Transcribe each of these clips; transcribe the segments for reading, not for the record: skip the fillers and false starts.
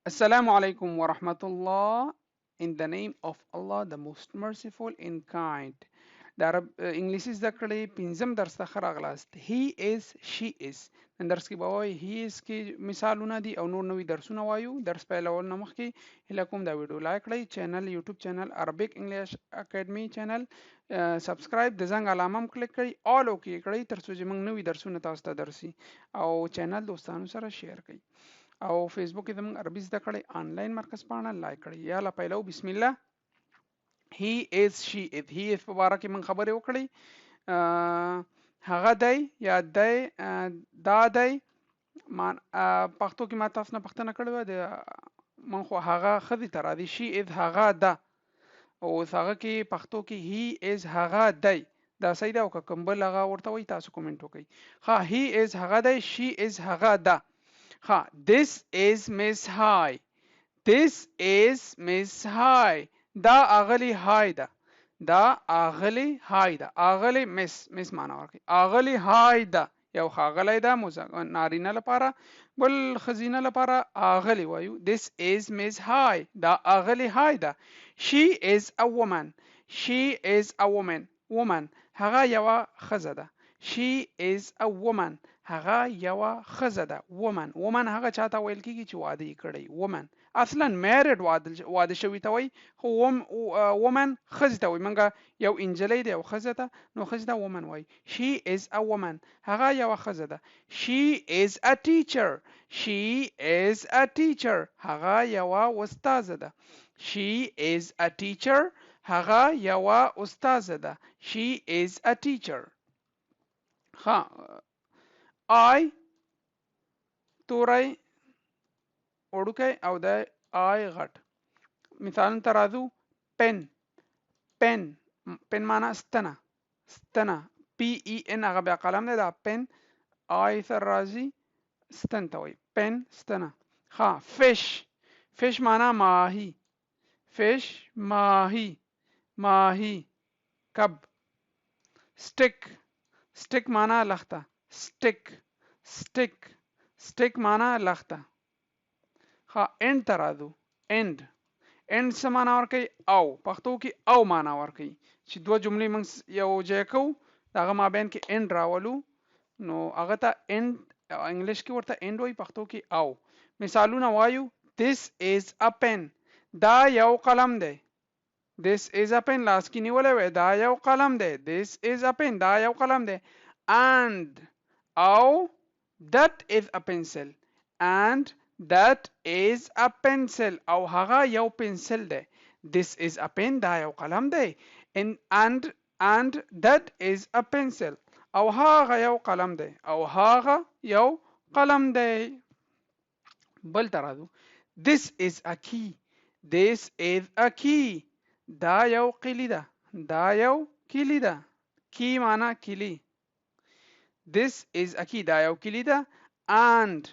Assalamu alaikum wa rahmatullah. In the name of Allah, the most merciful and kind. د عرب انګلیسي زده کړې پنځم درس ته ښه راغلاست. He is, she is. نن درس کې به وایو he is کې مثالونه دي او نور نوي درسونه وایو. درس پیلول نه مخکې هیله کوم دا ویډیو لایک کړئ، چینل یوټیوب چینل عربیک انګلیش اکیډمي چینل سبسکرایب د زنګ علامه هم کلیک کړئ، آل اوکې کړئ ترڅو چې موږ نوي درسونه تاسو ته درسي او چینل دوستانو سره شیر کړئ. او فیسبوک کې زموږ عربي زده کړې آنلاین مرکز پاڼه لایک کړئ. یا لا پیلو بسم الله. he is, she is. he is په باره کې موږ خبرې وکړې. هغه دی یا دی دا دی پښتو کې ما تاسو نه پوښتنه کړې وه د من خو هغه ښځې ته راځي. she is هغه ده او هغه کې پښتو کې he is هغه دی. دا صحیح ده او که کوم بل هغه ورته وایي تاسو کومنټ وکړئ. ها he is هغه دی، she is هغه ده. ها this is Miss Hi. this is Miss Hi. دا اغلی های ده. دا اغلی های ده. اغلی مس معنا ورکړي. اغلی های ده یو ښاغلی ده نارینه لپاره، بل ښځینه لپاره اغلی وایو. this is Miss Hi. دا اغلی های ده. she is a woman. she is a woman. woman هغه یوه ښځه ده. she is a woman. هغه یوه ښځه ده. woman هغه چاته ویل کیږي چې واده یې کړی. woman اصلا married واده شوی ته وای، خو woman ښځې ته وای. منګه یو انجلۍ ده یو ښځه ده نو ښځې ته woman وای. she is a woman. هغه یوه ښځه ده. she is a teacher. she is a teacher. هغه یوه استاذه ده. she is a teacher. هغه یوه استاذه ده. she is a teacher. ها I توری وړوکی او د I غټ. مثال ته راځو. پن پن معنا ستنه پی ای ان هغه بیا قلم دی. دا پن I سره راځي ستن ته وایي. پن ستنه. ها فش معنا ماهی. فش ماهی کب. سټیک معنا لخته. سټیک معنا لخته. ها اند ته راځو. اند څه معنا ورکوي؟ او پښتو کې او معنا ورکوي چې دوه جملې موږ یو ځای کوو د هغه مابین کې اند راولو نو هغه ته اند انګلیش کې ورته اند وایي، پښتو کې او. مثالونه وایو. this is a pen. دا یو قلم دی. this is a pen لاس کې نیولی وی دا یو قلم دی. this is a pen دا یو قلم دی. and او that is a pencil. and that is a pencil او هغه یو پنسل دی. this is a pen دا یو قلم دی. and that is a pencil او هغه یو قلم دی. بل ته راځو. this is a key. دا یو کیلي ده. کی معنا کیلي. this is a key دا یو کیلي ده. and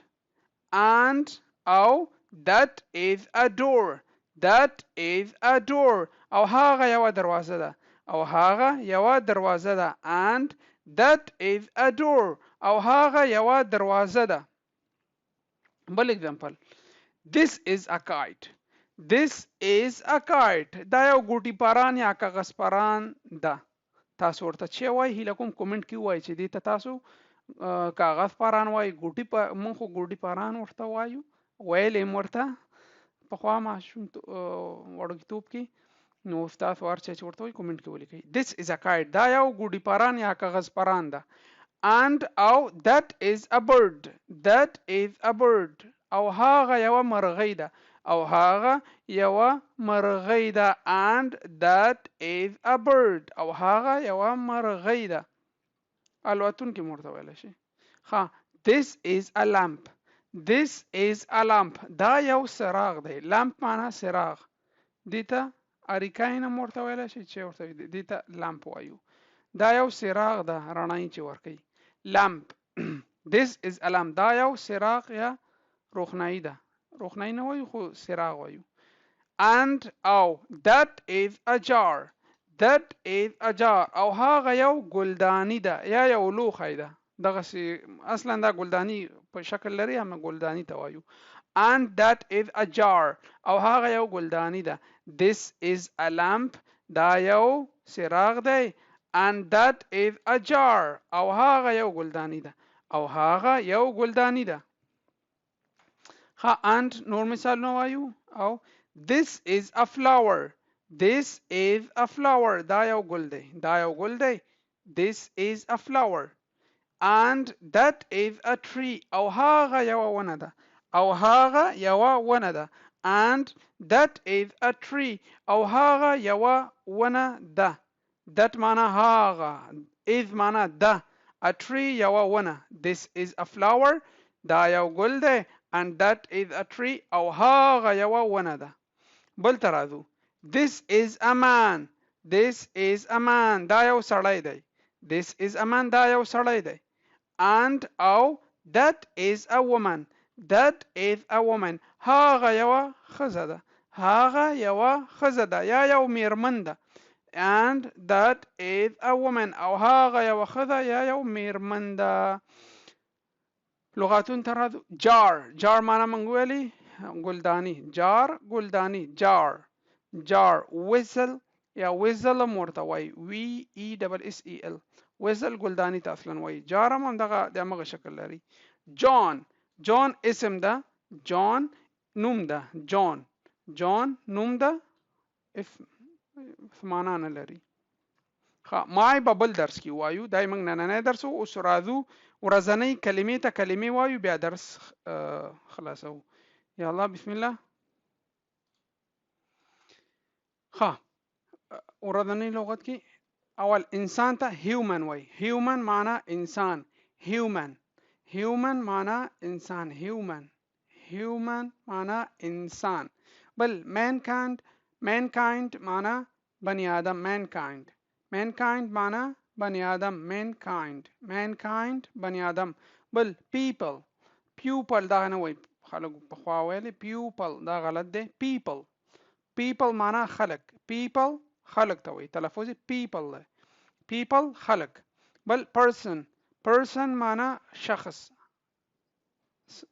او that is a door. او هغه یوه دروازه ده. and that is a door او هغه یوه دروازه ده. بل اگزامپل. this is a kite. دا یو ګوټي پاران یا کاغذ پاران ده. تاسو ورته چې وای هیله کوم کومنټ کې وای چې دې ته تاسو کاغذ پاران وای مونږ خو ګوټي پاران ورته وایو. ویلې ورته پخوا ماشوم وړوکتوب کې نو استاد ورچا چې ورته وای کومنټ کې ولیکئ. this is a kite دا یو ګوټي پاران یا کاغذ پاران ده. and او that is a bird. او هغه یوه مرغۍ ده. and that is a bird او هغه یوه مرغۍ ده. الوتونکي مرته ویلی شي. ها this is a lamp. دا یو څراغ دی. لامپ معنا څراغ. دې ته اریکاین هم ورته ویلی شي چې ورته دې ته لامپ وایو. دا یو څراغ ده رڼایي چې ورکوي. لامپ this is a lamp دا یو څراغ یا روښنایي ده. روښنایي نه وایو خو څراغ وایو. and او that is a jar او هغه یو ګلدانی ده یا یو لوښی ده. دغه سي اصلا دا ګلدانی په شکل لري هم ګلدانی ته وایو. and that is a jar او هغه یو ګلدانی ده. this is a lamp دا یو څراغ دی. and that is a jar او هغه یو ګلدانی ده او هغه یو ګلدانی ده. ها and نور مثالونه وایو. او this is a flower this is a flower دا یو ګل دی دا یو ګل دی. this is a flower. and that is a tree او هغه یو ونه ده او هغه یو ونه ده. and that is a tree او هغه یو ونه ده. that معنا هغه is معنا ده a tree یو ونه. this is a flower دا یو ګل دی. and that is a tree او هغه یو ونه ده. بل ترازو this is a man this is a man دا یو سړی دی. this is a man دا یو سړی دی. and او that is a woman that is a woman هغه یو ښځه ده هغه یو ښځه ده یا یو میرمن ده. and that is a woman او هغه یو ښځه یا یو میرمن ده. لغاتون ترازو jar jar معنا موږ ویلي ګلدانی jar ګلدانی jar jar whistle یا whistle هم ورته وایي whistle وزل ګلدانی ته اصلا وایي. جارم هم دغه دغه شکل لري. جان جان اسم ده جان نوم ده جان جان نوم ده اسم معنا نه لري. مای په بل درس کې وایو دای موږ نننی درس اوس راځو ورځنۍ کلمې ته کلمې وایو بیا درس خلاصو. یا الله بسم الله. ورځنۍ لغت کې اول انسان ته هیومن وای. هیومن معنا انسان هیومن هیومن معنا انسان هیومن هیومن معنا انسان. بل mankind mankind معنا بني آدم mankind mankind معنا بني آدم mankind mankind بني آدم. بل people pupil دا نه وای خلک په خوا ویلي pupil دا غلط دی. people people معنا خلق people خلق ته وای تلفظ people ده people خلق. بل person person معنا شخص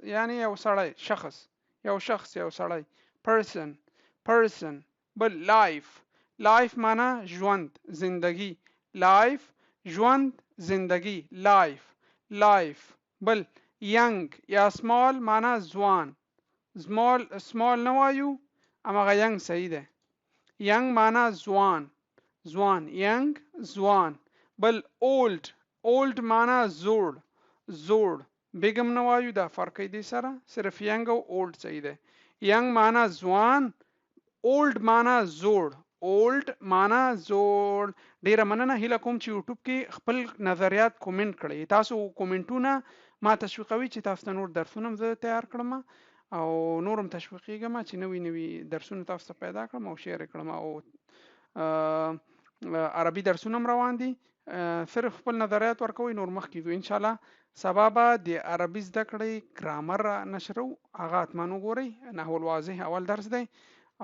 یعنی یو سړی شخص یو شخص یو سړی person person. بل life life معنا ژوند زندگی life ژوند زندگی life life. بل young یا small معنا ځوان small نه وایو اما young صحیح ده. young معنا ځوان ځوان young ځوان. بل old old معنا زوړ زوړ بیګم نه وایو دا فرق دی سره صرف young او old صحیح ده. young معنا ځوان old معنا زوړ old معنا زوړ. ډیره مننه هیله کوم چې یوټیوب کې خپل نظریات کومنټ کړئ. تاسو کومنټونه ما تشویقوي چې تاسو ته نور درسونه زه تیار کړم او نورم تشویقیږم چې نوی نوی درسونه تاسو ته پیدا کړم او شیر کړم او عربي درسونه روان دي. صرف خپل نظریات ورکوي نور مخکې ځو ان شاء الله. سبا به د عربي زده کړې ګرامر نشرو هغه اتمنو ګوري نحو الواضح اول درس دی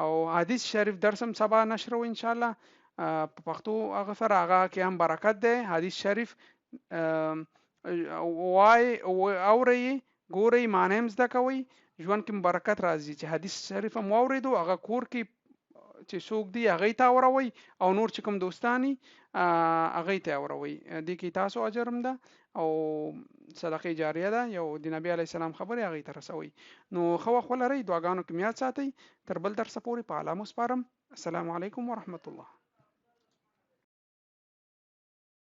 او حدیث شریف درس هم سبا نشرو ان شاء الله په پښتو هغه سره هغه کې هم برکت دی. حدیث شریف وای اوري ګوري معنی هم زده کوي ژوند کې برکت راځي چې حدیث شریف هم واوریدو هغه کور کې چې څوک دی هغه ته اوروي او نور چې کوم دوستانی هغه ته اوروي د کی تاسو اجرم ده او صدقه جاریه ده یو د نبی علی السلام خبره هغه ته رسوي. نو خو خو لري دعاګانو کې میات ساتي تر بل درس پورې په عالم وسپارم. السلام علیکم ورحمت الله.